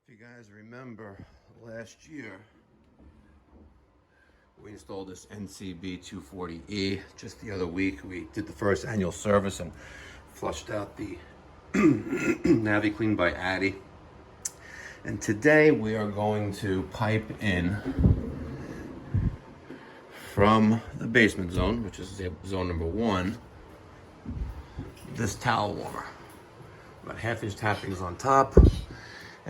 If you guys remember last year, we installed this NCB 240E just the other week. We did the first annual service and flushed out the Navi Clean by Addy. And today we are going to pipe in from the basement zone, which is zone number 1, this towel warmer. About 1/2 inch tappings on top.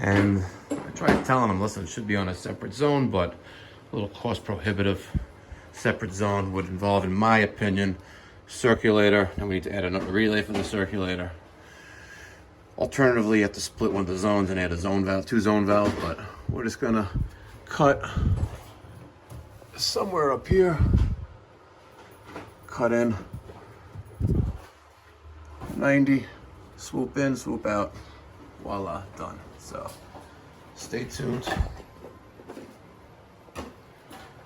And I tried telling them, listen, it should be on a separate zone, but a little cost prohibitive. Separate zone would involve, in my opinion, circulator. Then we need to add another relay for the circulator. Alternatively, you have to split one of the zones and add a zone valve, 2 zone valves, but we're just gonna cut somewhere up here, cut in 90, swoop in, swoop out, voila, done. So stay tuned.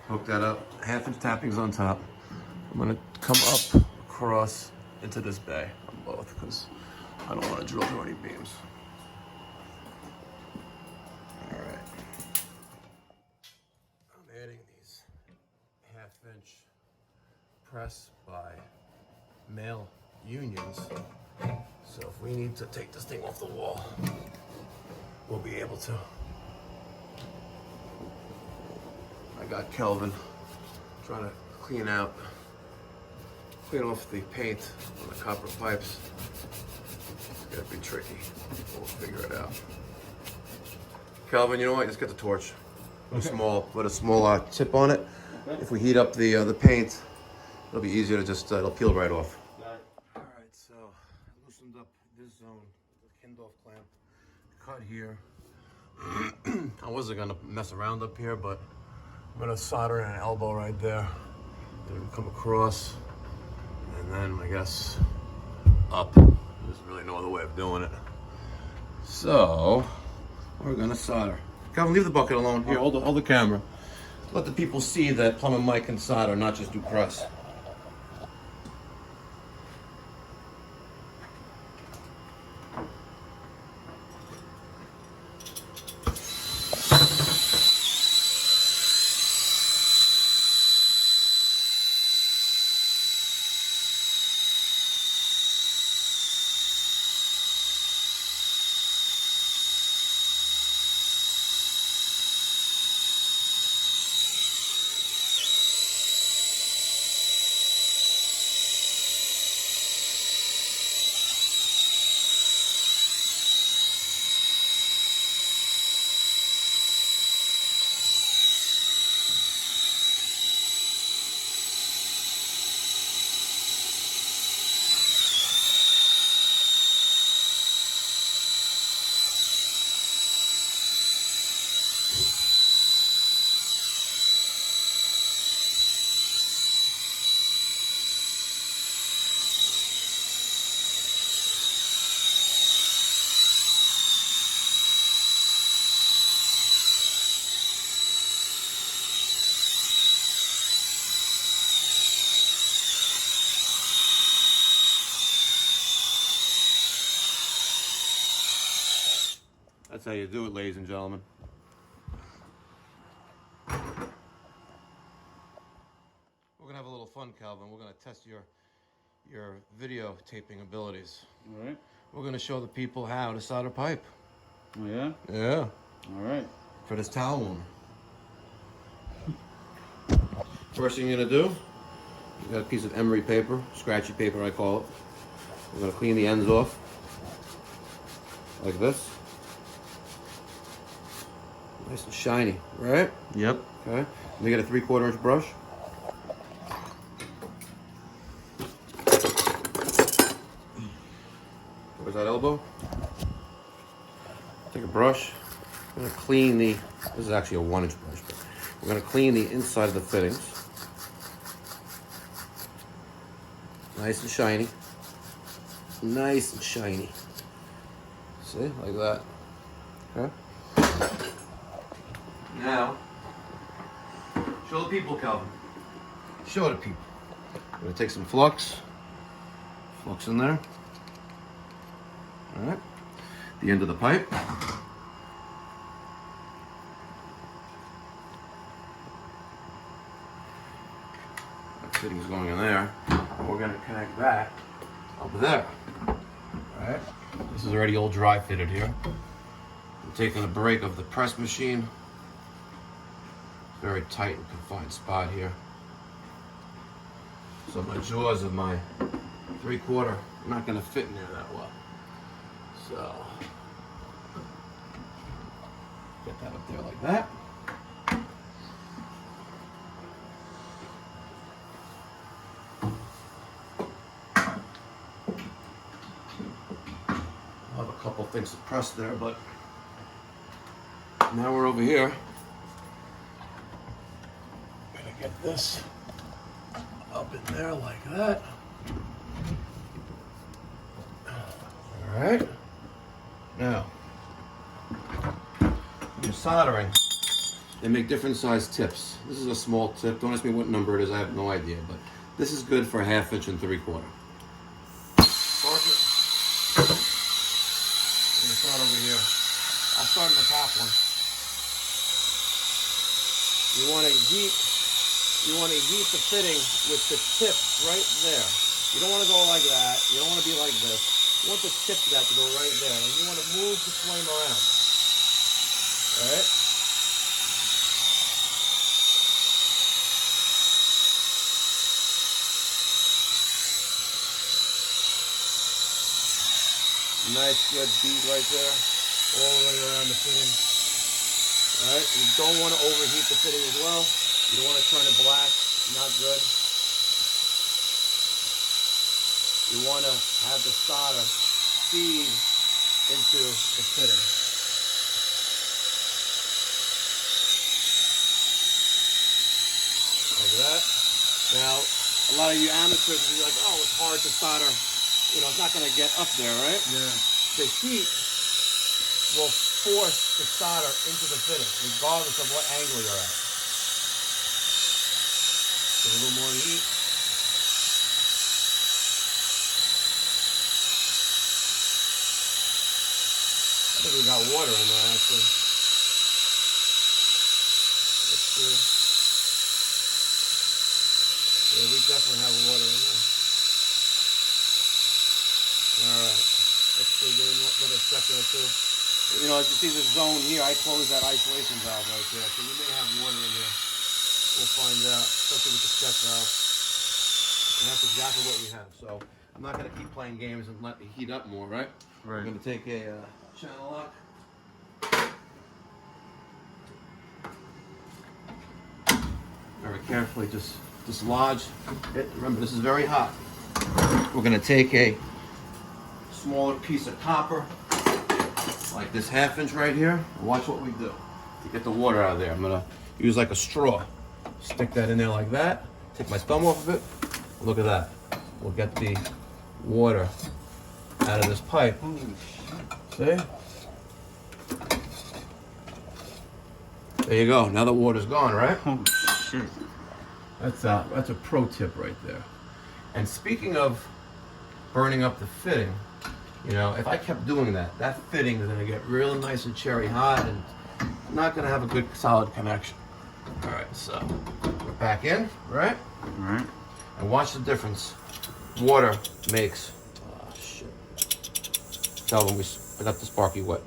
Hook that up, 1/2 inch tappings on top. I'm gonna come up across into this bay on both because I don't want to drill through any beams. All right. I'm adding these 1/2 inch press by male unions. So if we need to take this thing off the wall, we'll be able to. I got Kelvin trying to clean off the paint on the copper pipes. It's gonna be tricky. We'll figure it out. Kelvin, you know what? Let's get the torch. Put a small tip on it. Okay. If we heat up the paint, it'll be easier to just it'll peel right off. All right, so I loosened up this zone, the Kindorf clamp, cut here. I wasn't gonna mess around up here, but I'm gonna solder in an elbow right there. Then come across, and then I guess up. There's really no other way of doing it. So we're gonna solder. Calvin, leave the bucket alone. Here, hold the camera. Let the people see that Plumber Mike can solder, not just do press. That's how you do it, ladies and gentlemen. We're gonna have a little fun, Calvin. We're gonna test your video taping abilities. All right. We're gonna show the people how to solder pipe. Oh yeah? Yeah. All right. For this towel warmer. First thing you're gonna do, you got a piece of emery paper, scratchy paper I call it. We're gonna clean the ends off, like this. Nice and shiny, right? Yep. Okay. Let me get a 3/4 inch brush. Where's that elbow? Take a brush. I'm gonna clean this is actually a 1 inch brush, but we're gonna clean the inside of the fittings. Nice and shiny. Nice and shiny. See, like that. Okay. Now, show the people, Calvin. Show the people. I'm gonna take some flux in there. All right. The end of the pipe. fittings going in there. And we're gonna connect that up there. Alright? This is already all dry fitted here. I'm taking a break of the press machine. Very tight and confined spot here. So my jaws of my 3/4 are not gonna fit in there that well. So get that up there like that. I'll have a couple things to press there, but now we're over here. Gonna get this up in there like that. All right. Now, you're soldering. They make different size tips. This is a small tip. Don't ask me what number it is. I have no idea, but this is good for 1/2 inch and 3/4. Spark it. I'm gonna start over here. I'll start in the top one. You want to heat the fitting with the tip right there. You don't want to go like that. You don't want to be like this. You want the tip of that to go right there, and you want to move the flame around. All right. Nice good bead right there, all the way around the fitting. All right, you don't want to overheat the fitting as well. You don't want to turn it black, not good. You want to have the solder feed into the fitting. Like that. Now, a lot of you amateurs will be like, oh, it's hard to solder. You know, it's not going to get up there, right? Yeah. The heat will force the solder into the fitting, regardless of what angle you're at. Give it a little more heat. I think we got water in there, actually. Let's see. Yeah, we definitely have water in there. Alright, let's see, give it another second or two. You know, as you see this zone here, I closed that isolation valve right there, so you may have water in here. We'll find out, especially with the check valve. And that's exactly what we have. So I'm not going to keep playing games and let it heat up more, right? Right. I'm going to take a channel lock. Very carefully just dislodge it. Remember, this is very hot. We're going to take a smaller piece of copper, like this 1/2 inch right here. Watch what we do to get the water out of there. I'm going to use like a straw. Stick that in there like that. Take my thumb off of it. Look at that. We'll get the water out of this pipe. See? There you go. Now the water's gone, right? Oh shit. That's a pro tip right there. And speaking of burning up the fitting, you know, if I kept doing that, that fitting is gonna get real nice and cherry hot and not gonna have a good solid connection. All right, so we're back in, right? All right. And watch the difference water makes. Oh shit! Calvin, I got the sparky wet.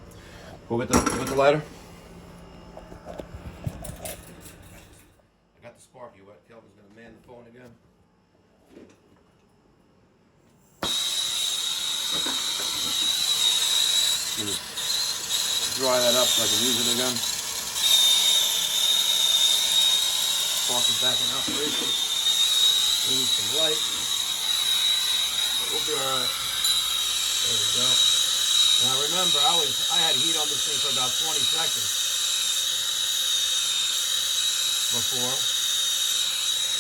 Go get the lighter. I got the sparky wet. Calvin's gonna man the phone again. Dry that up so I can use it again. Sparky's back in operation. We need some light. But we'll be alright. There we go. Now remember, I had heat on this thing for about 20 seconds before.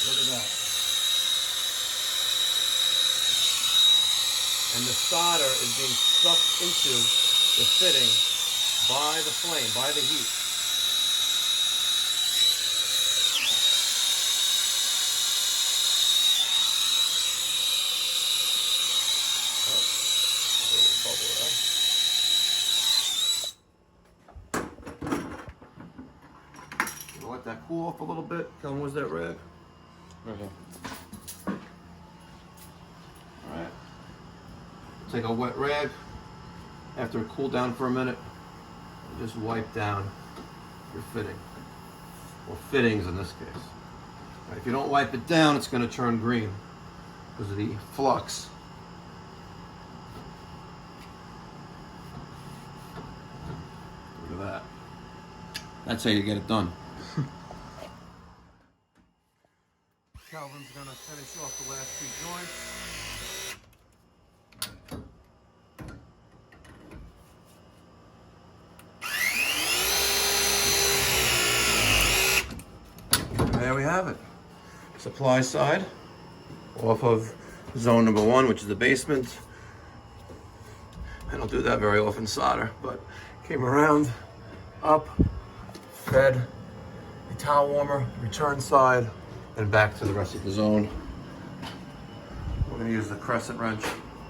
Look at that. And the solder is being sucked into the fitting by the flame, by the heat. Let that cool off a little bit. Kelvin, where's that rag? Right here. take a wet rag after it cooled down for a minute and just wipe down your fitting, or fittings in this case. Right, if you don't wipe it down, it's going to turn green because of the flux. Look at that. That's how you get it done. Calvin's going to finish off the last two joints. There we have it. Supply side off of zone number 1, which is the basement. I don't do that very often, solder, but came around, up, fed the towel warmer, return side, and back to the rest of the zone. We're going to use the crescent wrench,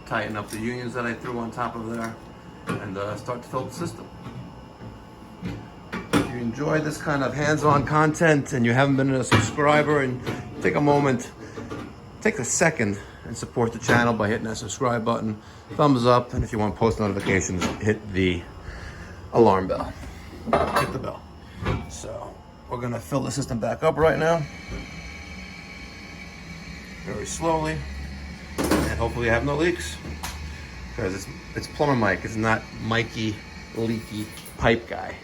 tighten up the unions that I threw on top of there, and start to fill the system. If you enjoyed this kind of hands-on content and you haven't been a subscriber, and take a moment, take a second and support the channel by hitting that subscribe button, thumbs up, and if you want post notifications, hit the alarm bell. Hit the bell. So we're gonna fill the system back up right now, very slowly, and hopefully have no leaks, because it's plumber Mike. It's not Mikey leaky pipe guy.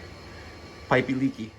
Pipey leaky.